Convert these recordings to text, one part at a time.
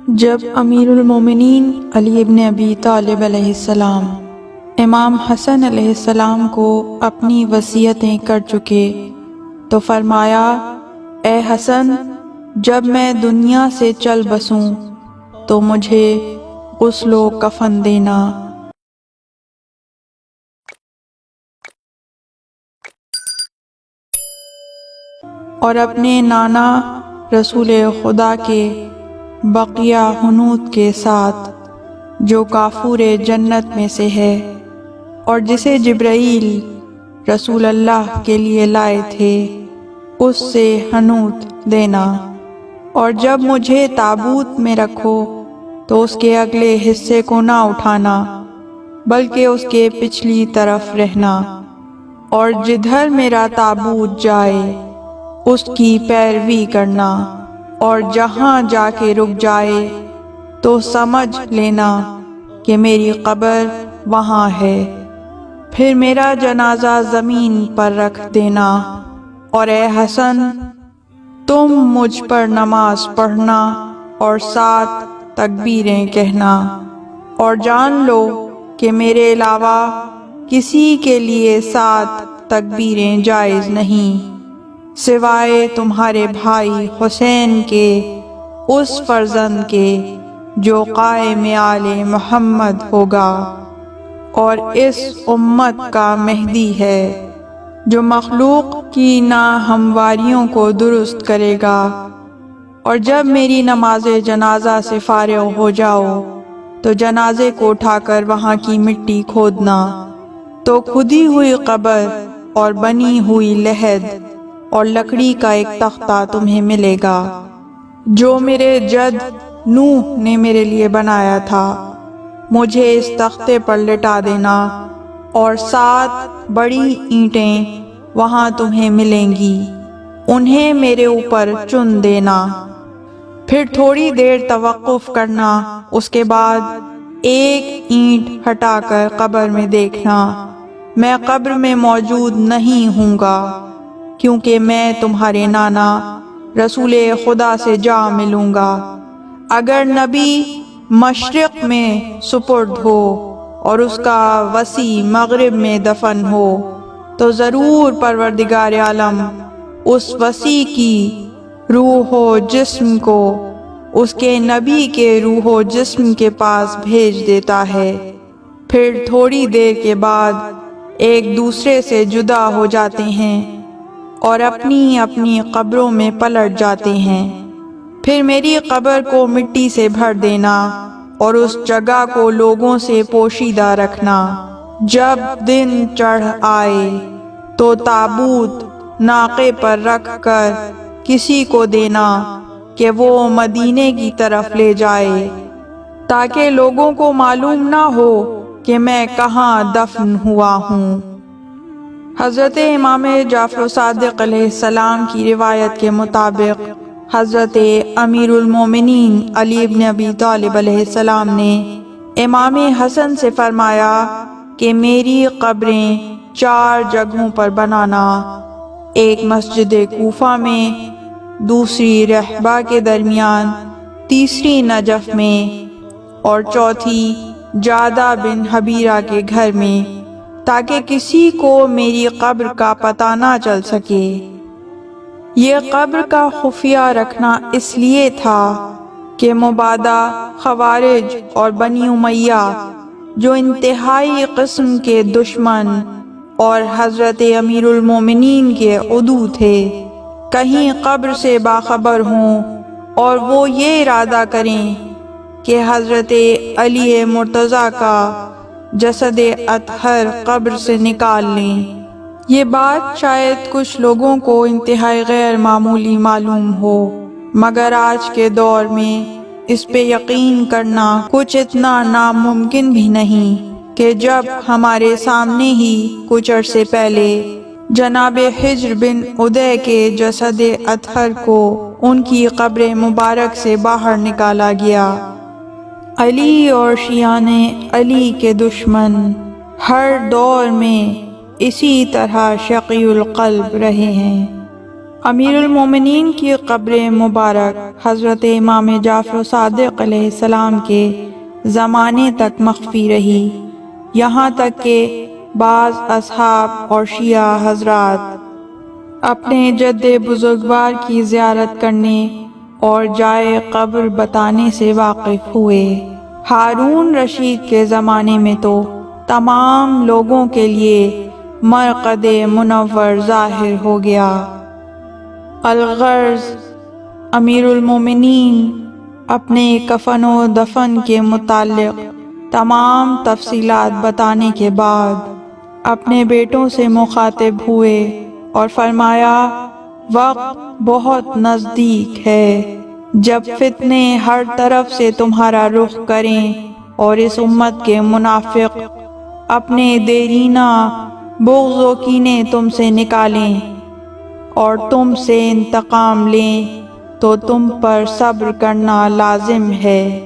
جب امیر المومنین علی ابن ابی طالب علیہ السلام امام حسن علیہ السلام کو اپنی وصیتیں کر چکے تو فرمایا، اے حسن، جب میں دنیا سے چل بسوں تو مجھے غسل و کفن دینا۔ اور اپنے نانا رسول خدا کے بقیہ حنوط کے ساتھ جو کافور جنت میں سے ہے اور جسے جبرائیل رسول اللہ کے لیے لائے تھے، اس سے حنوط دینا۔ اور جب مجھے تابوت میں رکھو تو اس کے اگلے حصے کو نہ اٹھانا بلکہ اس کے پچھلی طرف رہنا، اور جدھر میرا تابوت جائے اس کی پیروی کرنا، اور جہاں جا کے رک جائے تو سمجھ لینا کہ میری قبر وہاں ہے۔ پھر میرا جنازہ زمین پر رکھ دینا، اور اے حسن، تم مجھ پر نماز پڑھنا اور 7 تکبیریں کہنا، اور جان لو کہ میرے علاوہ کسی کے لیے 7 تکبیریں جائز نہیں سوائے تمہارے بھائی حسین کے، اس فرزند کے جو قائم آل محمد ہوگا اور اس امت کا مہدی ہے، جو مخلوق کی ناہمواریوں کو درست کرے گا۔ اور جب میری نماز جنازہ سے فارغ ہو جاؤ تو جنازے کو اٹھا کر وہاں کی مٹی کھودنا، تو کھدی ہوئی قبر اور بنی ہوئی لحد اور لکڑی کا ایک تختہ تمہیں ملے گا جو میرے جد نوح نے میرے لیے بنایا تھا۔ مجھے اس تختے پر لٹا دینا، اور 7 بڑی اینٹیں وہاں تمہیں ملیں گی، انہیں میرے اوپر چن دینا۔ پھر تھوڑی دیر توقف کرنا، اس کے بعد ایک اینٹ ہٹا کر قبر میں دیکھنا، میں قبر میں موجود نہیں ہوں گا، کیونکہ میں تمہارے نانا رسول خدا سے جا ملوں گا۔ اگر نبی مشرق میں سپرد ہو اور اس کا وصی مغرب میں دفن ہو تو ضرور پروردگار عالم اس وصی کی روح و جسم کو اس کے نبی کے روح و جسم کے پاس بھیج دیتا ہے۔ پھر تھوڑی دیر کے بعد ایک دوسرے سے جدا ہو جاتے ہیں اور اپنی اپنی قبروں میں پلٹ جاتے ہیں۔ پھر میری قبر کو مٹی سے بھر دینا اور اس جگہ کو لوگوں سے پوشیدہ رکھنا۔ جب دن چڑھ آئے تو تابوت ناقے پر رکھ کر کسی کو دینا کہ وہ مدینے کی طرف لے جائے، تاکہ لوگوں کو معلوم نہ ہو کہ میں کہاں دفن ہوا ہوں۔ حضرت امام جعفر صادق علیہ السلام کی روایت کے مطابق حضرت امیر المومنین علی ابن ابی طالب علیہ السلام نے امام حسن سے فرمایا کہ میری قبریں 4 جگہوں پر بنانا، ایک مسجد کوفہ میں، دوسری رحبہ کے درمیان، تیسری نجف میں، اور چوتھی جادہ بن حبیرہ کے گھر میں، تاکہ کسی کو میری قبر کا پتہ نہ چل سکے۔ یہ قبر کا خفیہ رکھنا اس لیے تھا کہ مبادا خوارج اور بنی امیہ جو انتہائی قسم کے دشمن اور حضرت امیر المومنین کے عدو تھے، کہیں قبر سے باخبر ہوں اور وہ یہ ارادہ کریں کہ حضرت علی مرتضیٰ کا جسد اطہر قبر سے نکال لیں۔ یہ بات شاید کچھ لوگوں کو انتہائی غیر معمولی معلوم ہو، مگر آج کے دور میں اس پہ یقین کرنا کچھ اتنا ناممکن بھی نہیں کہ جب ہمارے سامنے ہی کچھ عرصے پہلے جناب حجر بن ادے کے جسد اطہر کو ان کی قبر مبارک سے باہر نکالا گیا۔ علی اور شیعان علی کے دشمن ہر دور میں اسی طرح شقی القلب رہے ہیں۔ امیر المومنین کی قبر مبارک حضرت امام جعفر صادق علیہ السلام کے زمانے تک مخفی رہی، یہاں تک کہ بعض اصحاب اور شیعہ حضرات اپنے جد بزرگوار کی زیارت کرنے اور جائے قبر بتانے سے واقف ہوئے۔ ہارون رشید کے زمانے میں تو تمام لوگوں کے لیے مرقد منور ظاہر ہو گیا۔ الغرض، امیر المومنین اپنے کفن و دفن کے متعلق تمام تفصیلات بتانے کے بعد اپنے بیٹوں سے مخاطب ہوئے اور فرمایا، وقت بہت نزدیک ہے جب فتنے ہر طرف سے تمہارا رخ کریں اور اس امت کے منافق اپنے دیرینہ بغض و کینے تم سے نکالیں اور تم سے انتقام لیں تو تم پر صبر کرنا لازم ہے۔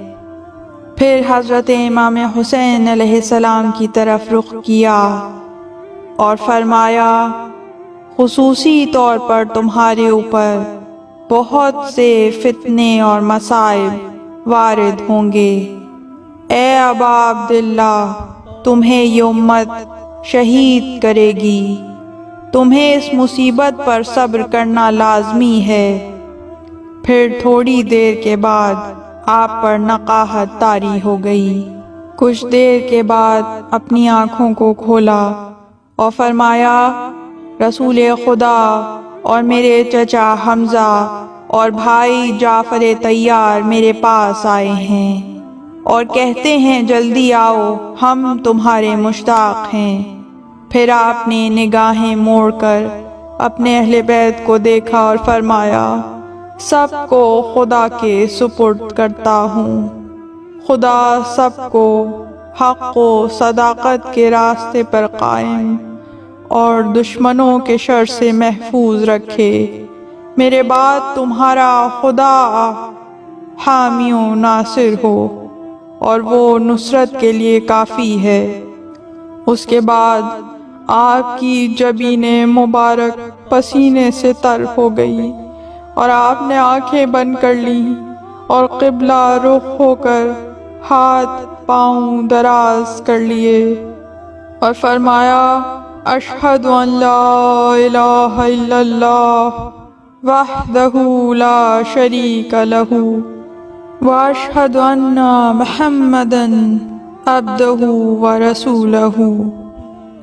پھر حضرت امام حسین علیہ السلام کی طرف رخ کیا اور فرمایا، خصوصی طور پر تمہارے اوپر بہت سے فتنے اور مصائب وارد ہوں گے۔ اے ابا عبداللہ، تمہیں یہ امت شہید کرے گی، تمہیں اس مصیبت پر صبر کرنا لازمی ہے۔ پھر تھوڑی دیر کے بعد آپ پر نقاہت طاری ہو گئی۔ کچھ دیر کے بعد اپنی آنکھوں کو کھولا اور فرمایا، رسول خدا اور میرے چچا حمزہ اور بھائی جعفر طیار میرے پاس آئے ہیں اور کہتے ہیں جلدی آؤ، ہم تمہارے مشتاق ہیں۔ پھر آپ نے نگاہیں موڑ کر اپنے اہل بیت کو دیکھا اور فرمایا، سب کو خدا کے سپرد کرتا ہوں، خدا سب کو حق و صداقت کے راستے پر قائم اور دشمنوں کے شر سے محفوظ رکھے۔ میرے بعد تمہارا خدا حامی و ناصر ہو اور وہ نصرت کے لیے کافی ہے۔ اس کے بعد آپ کی جبین مبارک پسینے سے تر ہو گئی اور آپ نے آنکھیں بند کر لیں اور قبلہ رخ ہو کر ہاتھ پاؤں دراز کر لیے اور فرمایا، اشہد ان لا الہ الا اللہ وحدہ لا شریک لہ واشہد ان محمدا عبدہ ورسولہ۔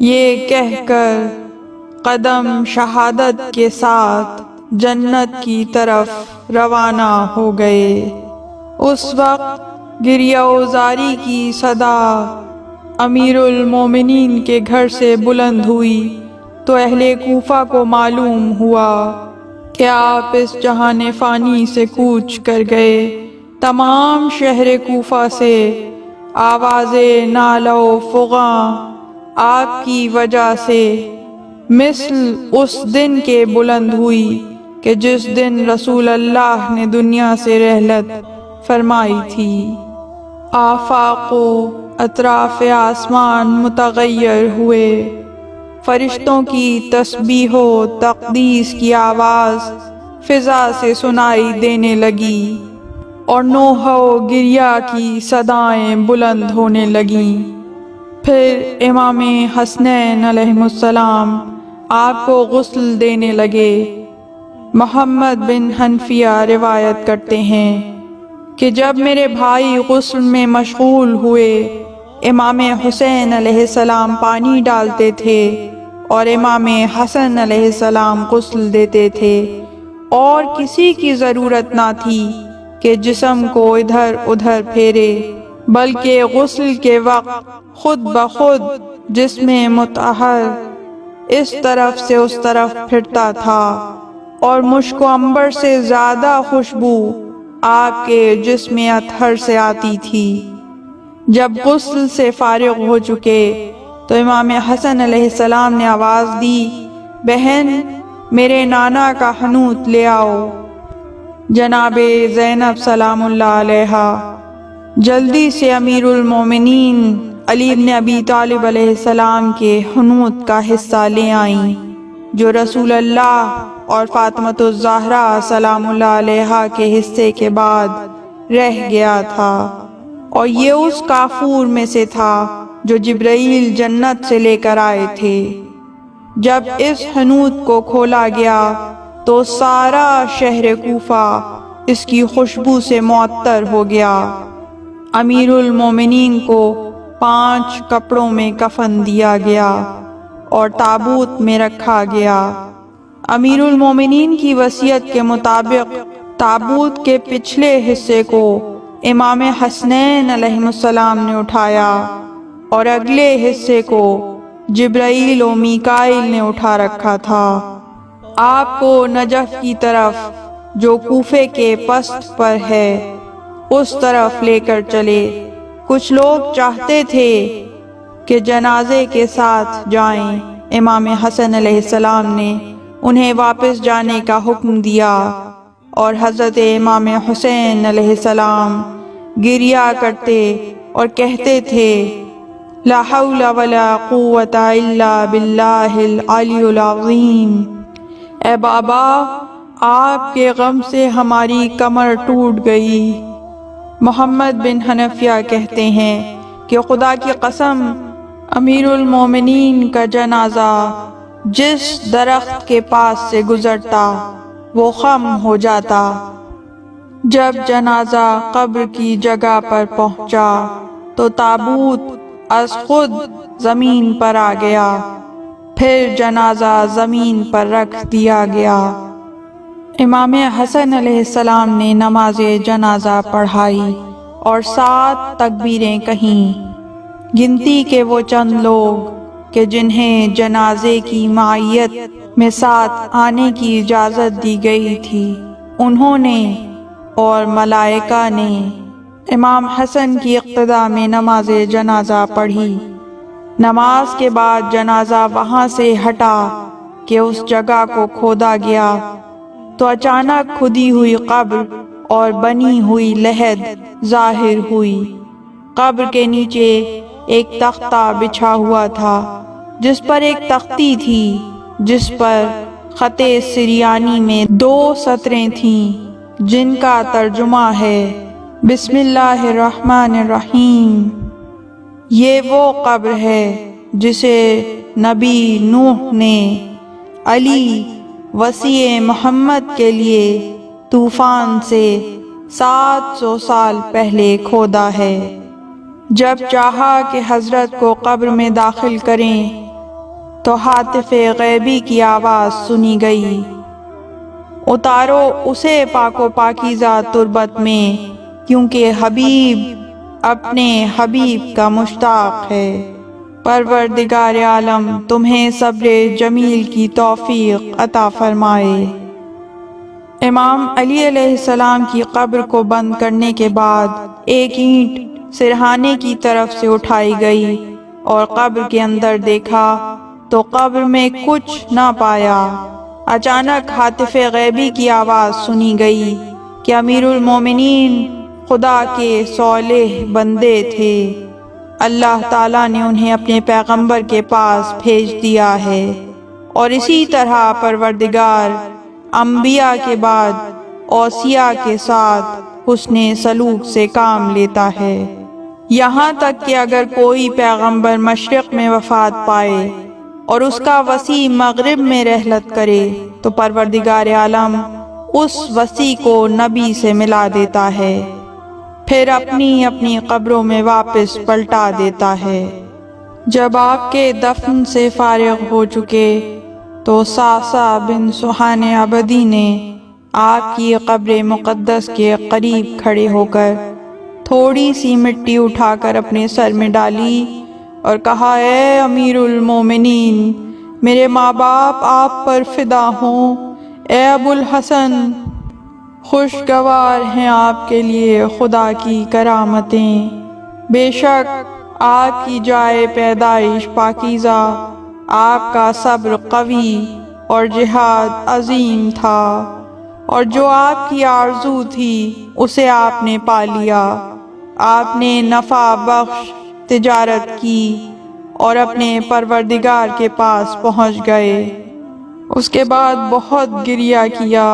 یہ کہہ کر قدم شہادت کے ساتھ جنت کی طرف روانہ ہو گئے۔ اس وقت گریہ و زاری کی صدا امیر المومنین کے گھر سے بلند ہوئی تو اہل کوفہ کو معلوم ہوا کہ آپ اس جہان فانی سے کوچ کر گئے۔ تمام شہر کوفہ سے آواز نالہ و فغاں آپ کی وجہ سے مثل اس دن کے بلند ہوئی کہ جس دن رسول اللہ نے دنیا سے رحلت فرمائی تھی۔ آفاق و اطراف آسمان متغیر ہوئے، فرشتوں کی تسبیح و تقدیس کی آواز فضا سے سنائی دینے لگی اور نوحہ و گریہ کی صدائیں بلند ہونے لگیں۔ پھر امام حسنین علیہ السلام آپ کو غسل دینے لگے۔ محمد بن حنفیہ روایت کرتے ہیں کہ جب میرے بھائی غسل میں مشغول ہوئے، امام حسین علیہ السلام پانی ڈالتے تھے اور امام حسن علیہ السلام غسل دیتے تھے، اور کسی کی ضرورت نہ تھی کہ جسم کو ادھر ادھر پھیرے، بلکہ غسل کے وقت خود بخود جسم مطہر اس طرف سے اس طرف پھرتا تھا، اور مشک و عنبر سے زیادہ خوشبو آپ کے جسم اطہر سے آتی تھی۔ جب غسل سے فارغ ہو چکے تو امام حسن علیہ السلام نے آواز دی، بہن میرے نانا کا حنوط لے آؤ۔ جناب زینب سلام اللہ علیہا جلدی سے امیر المومنین علی بن ابی طالب علیہ السلام کے حنوط کا حصہ لے آئیں، جو رسول اللہ اور فاطمۃ الزہرا سلام اللہ علیہا کے حصے کے بعد رہ گیا تھا، اور یہ اس کافور میں سے تھا جو جبرائیل جنت سے لے کر آئے تھے۔ جب اس حنوط کو کھولا گیا تو سارا شہر کوفہ اس کی خوشبو سے معطر ہو گیا۔ امیر المومنین کو 5 کپڑوں میں کفن دیا گیا اور تابوت میں رکھا گیا۔ امیر المومنین کی وصیت کے مطابق تابوت کے پچھلے حصے کو امام حسنین علیہ السلام نے اٹھایا اور اگلے حصے کو جبرائیل و میکائیل نے اٹھا رکھا تھا۔ آپ کو نجف کی طرف جو کوفے کے پست پر ہے اس طرف لے کر چلے۔ کچھ لوگ چاہتے تھے کہ جنازے کے ساتھ جائیں، امام حسن علیہ السلام نے انہیں واپس جانے کا حکم دیا، اور حضرت امام حسین علیہ السلام گریا کرتے اور کہتے تھے لا حول ولا قوة الا باللہ العلی العظیم۔ اے بابا، آپ کے غم سے ہماری کمر ٹوٹ گئی۔ محمد بن حنفیہ کہتے ہیں کہ خدا کی قسم، امیر المومنین کا جنازہ جس درخت کے پاس سے گزرتا وہ خم ہو جاتا۔ جب جنازہ قبر کی جگہ پر پہنچا تو تابوت از خود زمین پر آ گیا، پھر جنازہ زمین پر رکھ دیا گیا۔ امام حسن علیہ السلام نے نماز جنازہ پڑھائی اور 7 تکبیریں کہیں۔ گنتی کے وہ چند لوگ کہ جنہیں جنازے کی معیت میں ساتھ آنے کی اجازت دی گئی تھی، انہوں نے اور ملائکہ نے امام حسن کی اقتداء میں نماز جنازہ پڑھی۔ نماز کے بعد جنازہ وہاں سے ہٹا کہ اس جگہ کو کھودا گیا تو اچانک کھدی ہوئی قبر اور بنی ہوئی لحد ظاہر ہوئی۔ قبر کے نیچے ایک تختہ بچھا ہوا تھا جس پر ایک تختی تھی جس پر خط سریانی میں 2 سطریں تھیں جن کا ترجمہ ہے بسم اللہ الرحمن الرحیم۔ یہ وہ قبر ہے جسے نبی نوح نے علی وصی محمد کے لیے طوفان سے 700 سال پہلے کھودا ہے۔ جب چاہا کہ حضرت کو قبر میں داخل کریں تو ہاتف غیبی کی آواز سنی گئی، اتارو اسے پاک و پاکیزہ تربت میں، کیونکہ حبیب اپنے حبیب کا مشتاق ہے۔ پروردگار عالم تمہیں صبر جمیل کی توفیق عطا فرمائے۔ امام علی علیہ السلام کی قبر کو بند کرنے کے بعد ایک اینٹ سرہانے کی طرف سے اٹھائی گئی اور قبر کے اندر دیکھا تو قبر میں کچھ نہ پایا۔ اچانک ہاتف غیبی کی آواز سنی گئی کہ امیر المومنین خدا کے صالح بندے تھے، اللہ تعالیٰ نے انہیں اپنے پیغمبر کے پاس بھیج دیا ہے، اور اسی طرح پروردگار انبیاء کے بعد اوصیاء کے ساتھ حسن سلوک سے کام لیتا ہے، یہاں تک کہ اگر کوئی پیغمبر مشرق میں وفات پائے اور اس کا وصی مغرب میں رحلت کرے تو پروردگار عالم اس وصی کو نبی سے ملا دیتا ہے، پھر اپنی اپنی قبروں میں واپس پلٹا دیتا ہے۔ جب آپ کے دفن سے فارغ ہو چکے تو ساسا بن سہان عبدی نے آپ کی قبر مقدس کے قریب کھڑے ہو کر تھوڑی سی مٹی اٹھا کر اپنے سر میں ڈالی اور کہا، اے امیر المومنین، میرے ماں باپ آپ پر فدا ہوں، اے ابو الحسن، خوشگوار ہیں آپ کے لیے خدا کی کرامتیں، بے شک آپ کی جائے پیدائش پاکیزہ، آپ کا صبر قوی اور جہاد عظیم تھا، اور جو آپ کی آرزو تھی اسے آپ نے پا لیا۔ آپ نے نفع بخش تجارت کی اور اپنے پروردگار کے پاس پہنچ گئے۔ اس کے بعد بہت گریہ کیا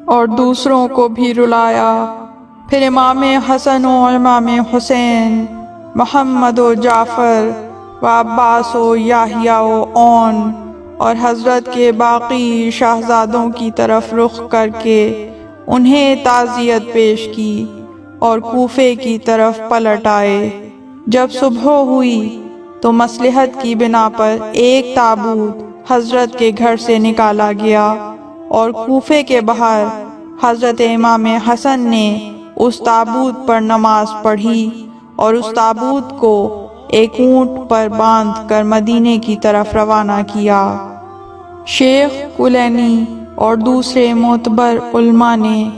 اور دوسروں کو بھی رلایا۔ پھر امام حسن و امام حسین، محمد و جعفر و عباس و یحییٰ و اون اور حضرت کے باقی شہزادوں کی طرف رخ کر کے انہیں تعزیت پیش کی اور کوفے کی طرف پلٹ آئے۔ جب صبح ہوئی تو مصلحت کی بنا پر ایک تابوت حضرت کے گھر سے نکالا گیا اور کوفے کے باہر حضرت امام حسن نے اس تابوت پر نماز پڑھی اور اس تابوت کو ایک اونٹ پر باندھ کر مدینے کی طرف روانہ کیا۔ شیخ کلینی اور دوسرے معتبر علماء نے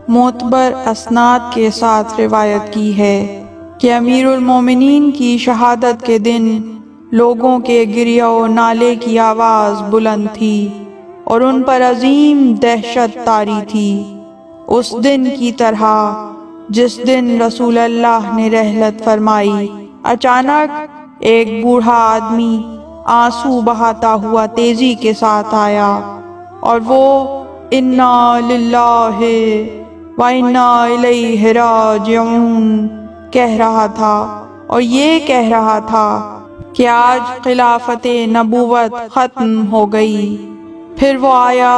معتبر اسناد کے ساتھ روایت کی ہے کہ امیر المومنین کی شہادت کے دن لوگوں کے گریہ و نالے کی آواز بلند تھی اور ان پر عظیم دہشت طاری تھی، اس دن کی طرح جس دن رسول اللہ نے رحلت فرمائی۔ اچانک ایک بوڑھا آدمی آنسو بہاتا ہوا تیزی کے ساتھ آیا اور وہ انا للہ و انا الیہ راجعون کہہ رہا تھا، اور یہ کہہ رہا تھا کہ آج خلافت نبوت ختم ہو گئی۔ پھر وہ آیا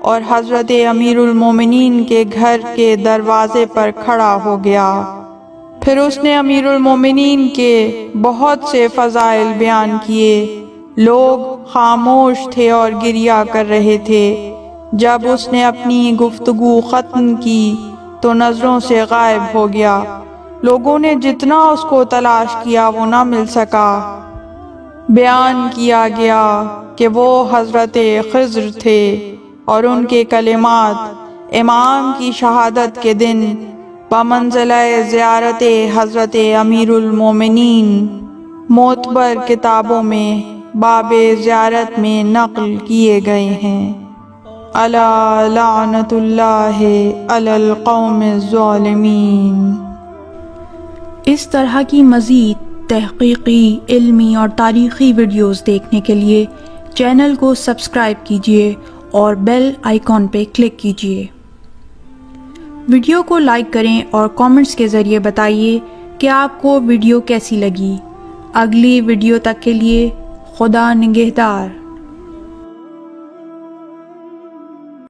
اور حضرت امیر المومنین کے گھر کے دروازے پر کھڑا ہو گیا۔ پھر اس نے امیر المومنین کے بہت سے فضائل بیان کیے۔ لوگ خاموش تھے اور گریہ کر رہے تھے۔ جب اس نے اپنی گفتگو ختم کی تو نظروں سے غائب ہو گیا۔ لوگوں نے جتنا اس کو تلاش کیا وہ نہ مل سکا۔ بیان کیا گیا کہ وہ حضرت خضر تھے اور ان کے کلمات امام کی شہادت کے دن بمنزلہ زیارت حضرت امیر المومنین معتبر کتابوں میں باب زیارت میں نقل کیے گئے ہیں۔ الا لعنت اللہ علی القوم الظالمین۔ اس طرح کی مزید تحقیقی، علمی اور تاریخی ویڈیوز دیکھنے کے لیے چینل کو سبسکرائب کیجیے اور بیل آئیکن پہ کلک کیجیے۔ ویڈیو کو لائک کریں اور کامنٹس کے ذریعے بتائیے کہ آپ کو ویڈیو کیسی لگی۔ اگلی ویڈیو تک کے لیے خدا نگہدار۔